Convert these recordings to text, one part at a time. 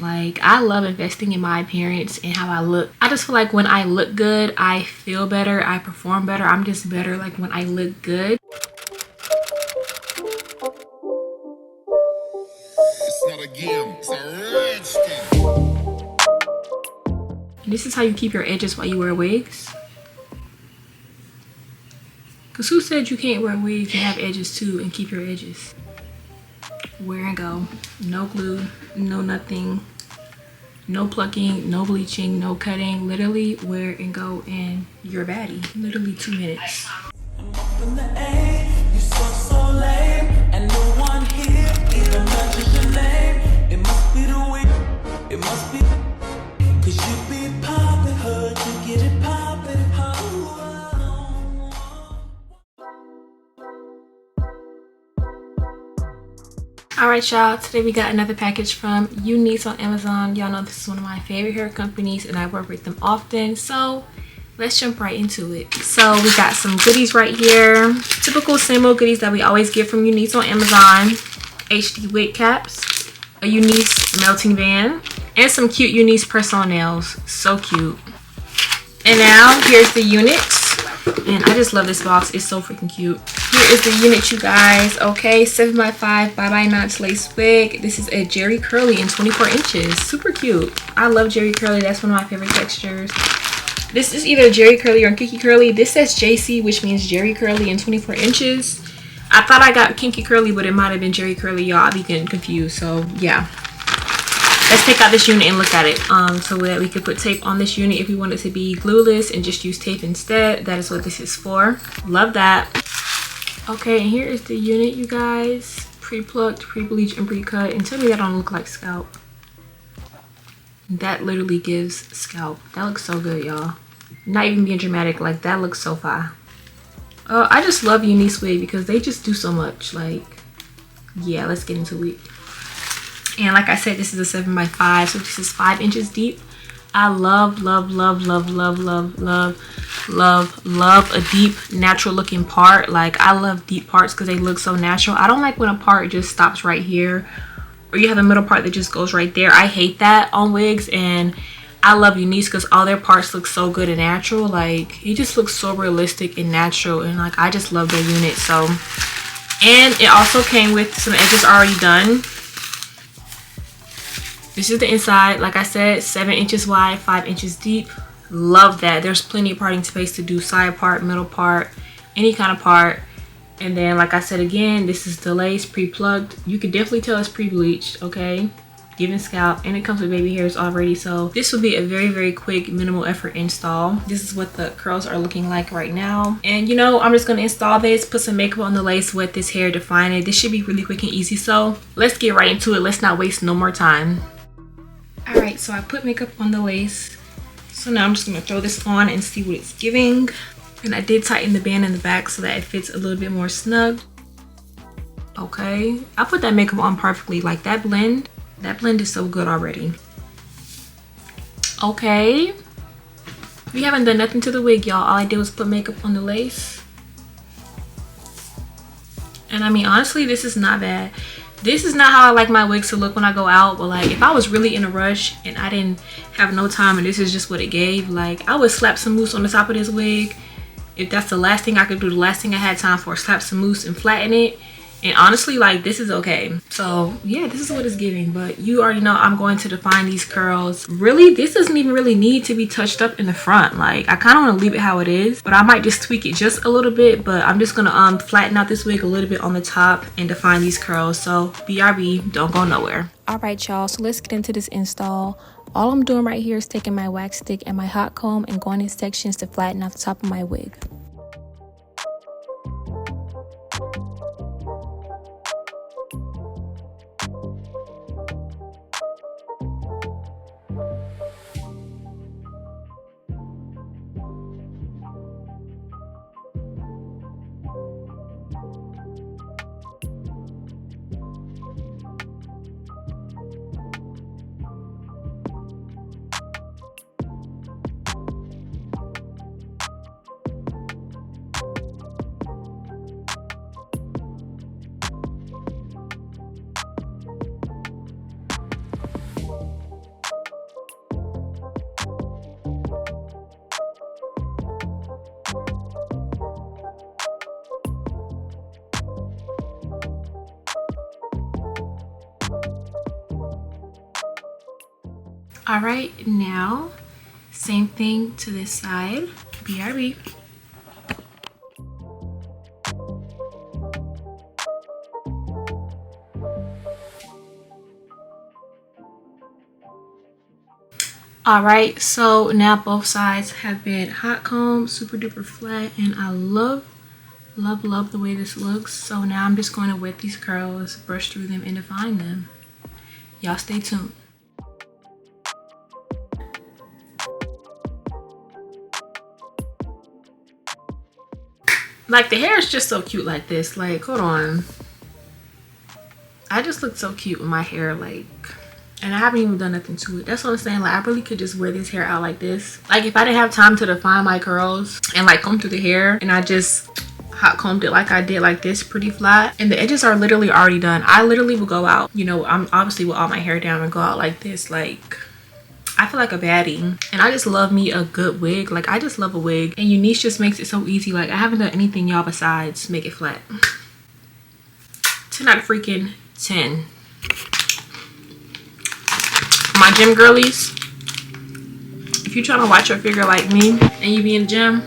Like, I love investing in my appearance and how I look. I just feel like when I look good, I feel better, I perform better. I'm just better like when I look good. It's not a game, it's a rich thing. This is how you keep your edges while you wear wigs. Cause who said you can't wear wigs and have edges too and keep your edges? Wear and go. No glue, no nothing. No plucking, no bleaching, no cutting. Literally wear and go and you're baddie. Literally 2 minutes. Alright y'all, today we got another package from UNICE on Amazon. Y'all know this is one of my favorite hair companies and I work with them often, so let's jump right into it. So we got some goodies right here. Typical same old goodies that we always get from UNICE on Amazon. HD wig caps, a UNICE melting band, and some cute UNICE press-on nails. So cute. And now here's the unit. And I just love this box. It's so freaking cute. Here is the unit, you guys. Okay, 7x5 bye-bye knots lace wig. This is a Jerry Curly in 24 inches. Super cute. I love Jerry Curly. That's one of my favorite textures. This is either Jerry Curly or Kinky Curly. This says JC, which means Jerry Curly in 24 inches. I thought I got Kinky Curly, but it might have been Jerry Curly, y'all. I'll be getting confused. So yeah. Let's take out this unit and look at it so that we could put tape on this unit if we want it to be glueless and just use tape instead. That is what this is for. Love that. Okay, and here is the unit, you guys. Pre-plucked, pre-bleached, and pre-cut. And tell me that don't look like scalp. That literally gives scalp. That looks so good, y'all. Not even being dramatic, like that looks so fire. I just love UNICE wig because they just do so much. Like, yeah, let's get into it. And like I said, this is a 7x5, so this is 5 inches deep. I love a deep natural looking part. Like, I love deep parts because they look so natural. I don't like when a part just stops right here or you have a middle part that just goes right there. I hate that on wigs, and I love UNICE because all their parts look so good and natural. Like, it just looks so realistic and natural, and like, I just love their unit. So, and it also came with some edges already done. This is the inside. Like I said, 7 inches wide, 5 inches deep. Love that. There's plenty of parting space to do side part, middle part, any kind of part. And then, like I said again, this is the lace pre-plugged. You can definitely tell it's pre-bleached, okay? Giving scalp, and it comes with baby hairs already. So this will be a very, very quick, minimal effort install. This is what the curls are looking like right now. And you know, I'm just gonna install this, put some makeup on the lace, wet this hair, define it. This should be really quick and easy. So let's get right into it. Let's not waste no more time. Alright, so I put makeup on the lace. So now I'm just going to throw this on and see what it's giving. And I did tighten the band in the back so that it fits a little bit more snug. Okay, I put that makeup on perfectly. Like, that blend is so good already. Okay. We haven't done nothing to the wig, y'all. All I did was put makeup on the lace. And I mean, honestly, this is not bad. This is not how I like my wigs to look when I go out, but like, if I was really in a rush and I didn't have no time and this is just what it gave, like, I would slap some mousse on the top of this wig. If that's the last thing I could do, the last thing I had time for, slap some mousse and flatten it. And honestly, like, this is okay. So yeah, this is what it's giving. But you already know I'm going to define these curls. Really, this doesn't even really need to be touched up in the front. Like, I kind of want to leave it how it is, but I might just tweak it just a little bit. But I'm just gonna flatten out this wig a little bit on the top and define these curls. So BRB, don't go nowhere. All right, y'all, so let's get into this install. All I'm doing right here is taking my wax stick and my hot comb and going in sections to flatten out the top of my wig. All right, now same thing to this side. BRB. All right, so now both sides have been hot combed, super duper flat, and I love the way this looks. So now I'm just going to wet these curls, brush through them, and define them. Y'all stay tuned. Like, the hair is just so cute like this. Like, hold on, I just look so cute with my hair, like, and I haven't even done nothing to it. That's what I'm saying. Like, I really could just wear this hair out like this. Like, if I didn't have time to define my curls and like comb through the hair, and I just hot combed it like I did, like this, pretty flat, and the edges are literally already done, I literally will go out, you know, I'm obviously with all my hair down, and go out like this. Like, I feel like a baddie, and I just love me a good wig. Like, I just love a wig, and UNICE just makes it so easy. Like, I haven't done anything, y'all, besides make it flat. 10 out of freaking 10. My gym girlies, if you're trying to watch your figure like me and you be in the gym,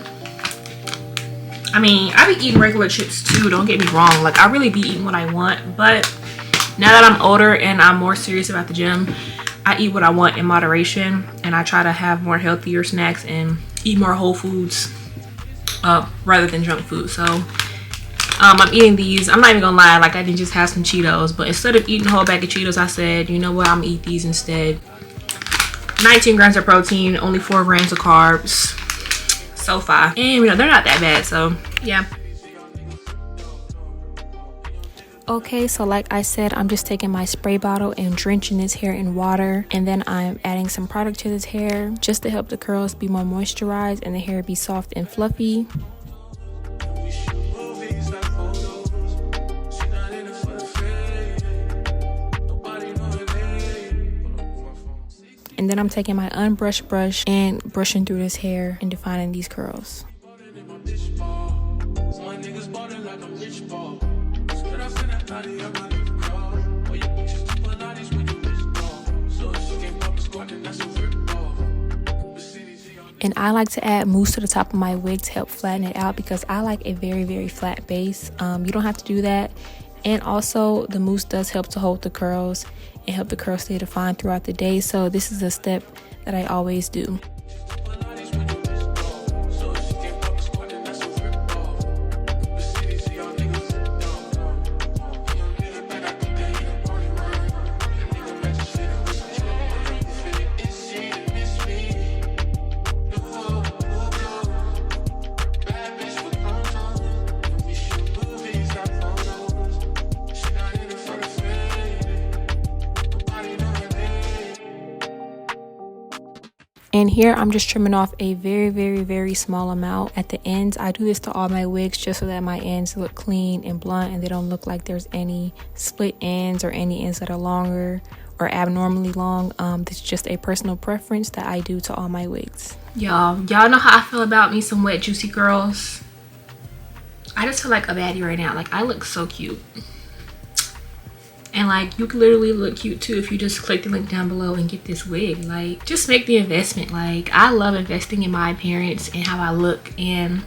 I mean, I be eating regular chips too, don't get me wrong. Like, I really be eating what I want, but now that I'm older and I'm more serious about the gym, I eat what I want in moderation, and I try to have more healthier snacks and eat more whole foods rather than junk food. So I'm eating these. I'm not even gonna lie, like, I didn't just have some Cheetos, but instead of eating a whole bag of Cheetos, I said, you know what, I'm gonna eat these instead. 19 grams of protein, only 4 grams of carbs. So far, and you know, they're not that bad, so yeah. Okay, so like I said, I'm just taking my spray bottle and drenching this hair in water, and then I'm adding some product to this hair just to help the curls be more moisturized and the hair be soft and fluffy. And then I'm taking my unbrushed brush and brushing through this hair and defining these curls. And I like to add mousse to the top of my wig to help flatten it out, because I like a very flat base. You don't have to do that. And also, the mousse does help to hold the curls and help the curls stay defined throughout the day. So this is a step that I always do. And here I'm just trimming off a very small amount at the ends. I do this to all my wigs just so that my ends look clean and blunt, and they don't look like there's any split ends or any ends that are longer or abnormally long. This is just a personal preference that I do to all my wigs. Y'all know how I feel about me some wet juicy curls. I just feel like a baddie right now. Like, I look so cute. And like, you can literally look cute too if you just click the link down below and get this wig. Like, just make the investment. Like, I love investing in my appearance and how I look, and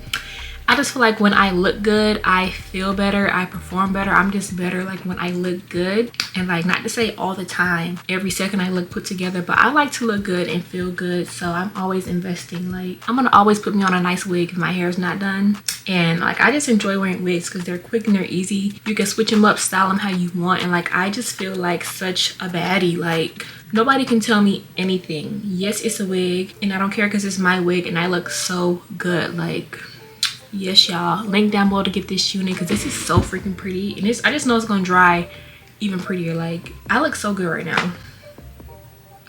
I just feel like when I look good, I feel better, I perform better. I'm just better like when I look good. And like, not to say all the time, every second I look put together, but I like to look good and feel good. So I'm always investing. Like, I'm gonna always put me on a nice wig if my hair is not done. And like, I just enjoy wearing wigs because they're quick and they're easy. You can switch them up, style them how you want. And like, I just feel like such a baddie. Like, nobody can tell me anything. Yes, it's a wig, and I don't care because it's my wig and I look so good. Like, yes, y'all, link down below to get this unit because this is so freaking pretty. And I just know it's gonna dry even prettier. Like, I look so good right now.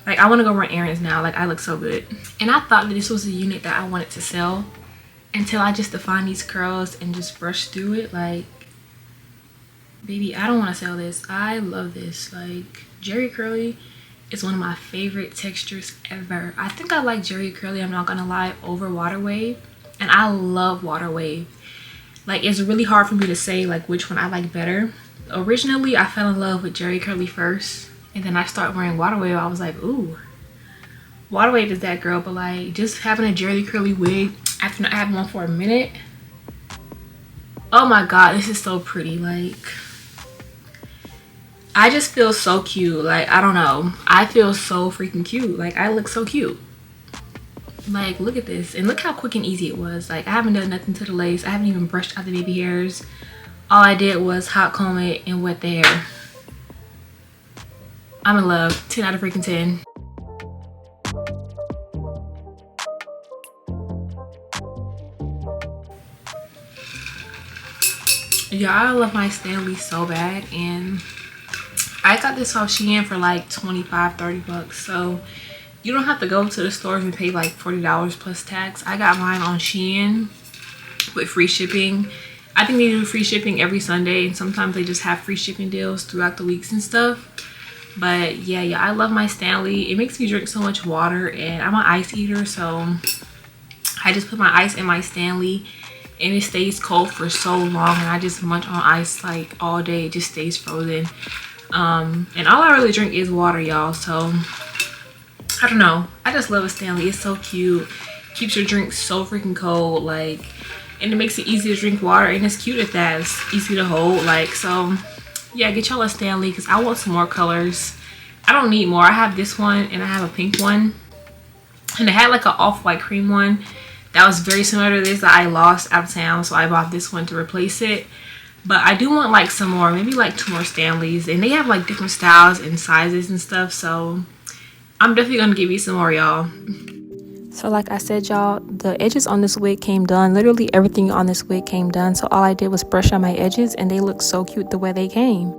Like, I want to go run errands now. Like, I look so good. And I thought that this was a unit that I wanted to sell until I just defined these curls and just brushed through it. Like, baby, I don't want to sell this. I love this. Like, Jerry Curly is one of my favorite textures ever. I think I like Jerry Curly, I'm not gonna lie, over Water Wave. And I love Water Wave. Like, it's really hard for me to say like which one I like better. Originally, I fell in love with Jerry Curly first, and then I started wearing Water Wave. I was like, ooh, water wave is that girl, but like just having a jelly curly wig after not having one for a minute. Oh my god, this is so pretty. Like, I just feel so cute. Like, I don't know, I feel so freaking cute. Like, I look so cute. Like, look at this, and look how quick and easy it was. Like, I haven't done nothing to the lace. I haven't even brushed out the baby hairs. All I did was hot comb it and wet the hair. I'm in love. 10 out of freaking 10. Yeah, I love my Stanley so bad, and I got this off Shein for like 25-30 bucks. So you don't have to go to the stores and pay like $40 plus tax. I got mine on Shein with free shipping. I think they do free shipping every Sunday, and sometimes they just have free shipping deals throughout the weeks and stuff. But yeah, I love my Stanley. It makes me drink so much water, and I'm an ice eater, so I just put my ice in my Stanley and it stays cold for so long, and I just munch on ice like all day. It just stays frozen. And all I really drink is water, y'all. So I don't know, I just love a Stanley. It's so cute, keeps your drink so freaking cold, like, and it makes it easy to drink water, and it's cute at that. It's easy to hold. Like, so yeah, get y'all a Stanley because I want some more colors. I don't need more. I have this one and I have a pink one, and I had like an off-white cream one that was very similar to this that I lost out of town, so I bought this one to replace it. But I do want like some more, maybe like 2 more Stanleys, and they have like different styles and sizes and stuff, so I'm definitely gonna give you some more, y'all. So like I said, y'all, the edges on this wig came done. Literally everything on this wig came done, so all I did was brush on my edges, and they look so cute the way they came.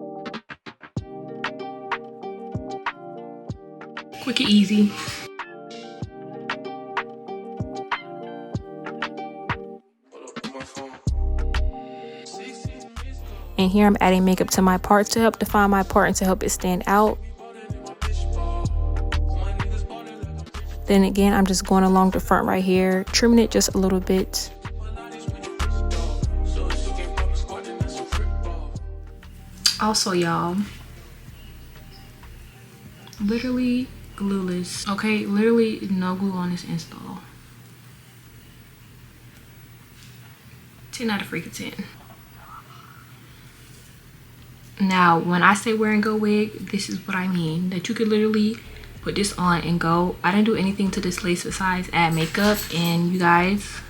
Quick and easy. And here I'm adding makeup to my part to help define my part and to help it stand out. Then again, I'm just going along the front right here, trimming it just a little bit. Also, y'all, literally glueless. Okay, literally no glue on this install. 10 out of freaking 10. Now, when I say wear and go wig, this is what I mean. That you could literally put this on and go. I didn't do anything to this lace besides add makeup. And you guys,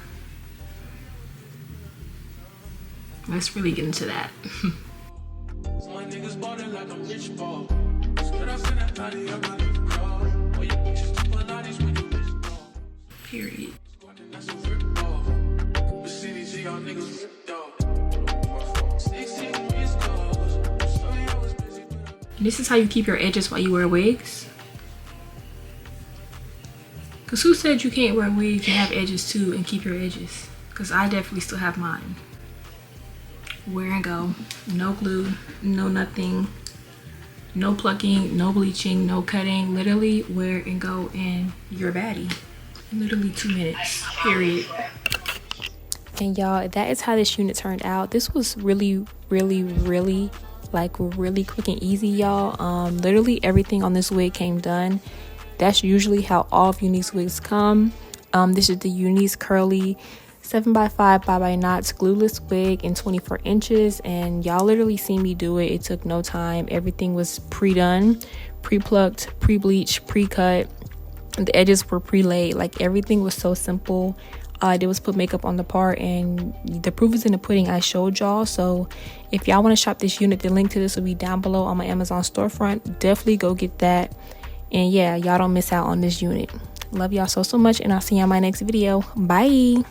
let's really get into that. Period. And this is how you keep your edges while you wear wigs. Because who said you can't wear wigs and have edges too and keep your edges? Because I definitely still have mine. Wear and go. No glue, no nothing. No plucking, no bleaching, no cutting. Literally wear and go, and you're a baddie. In literally 2 minutes. Period. And y'all, that is how this unit turned out. This was really like really quick and easy, y'all. Literally everything on this wig came done. That's usually how all of UNICE wigs come. This is the UNICE curly 7x5 5x knots glueless wig in 24 inches, and y'all literally seen me do it. It took no time. Everything was pre-done, pre-plucked, pre-bleached, pre-cut. The edges were pre-laid. Like, everything was so simple. All I did was put makeup on the part, and the proof is in the pudding. I showed y'all. So if y'all want to shop this unit, the link to this will be down below on my Amazon storefront. Definitely go get that. And yeah, y'all don't miss out on this unit. Love y'all so much, and I'll see y'all in my next video. Bye.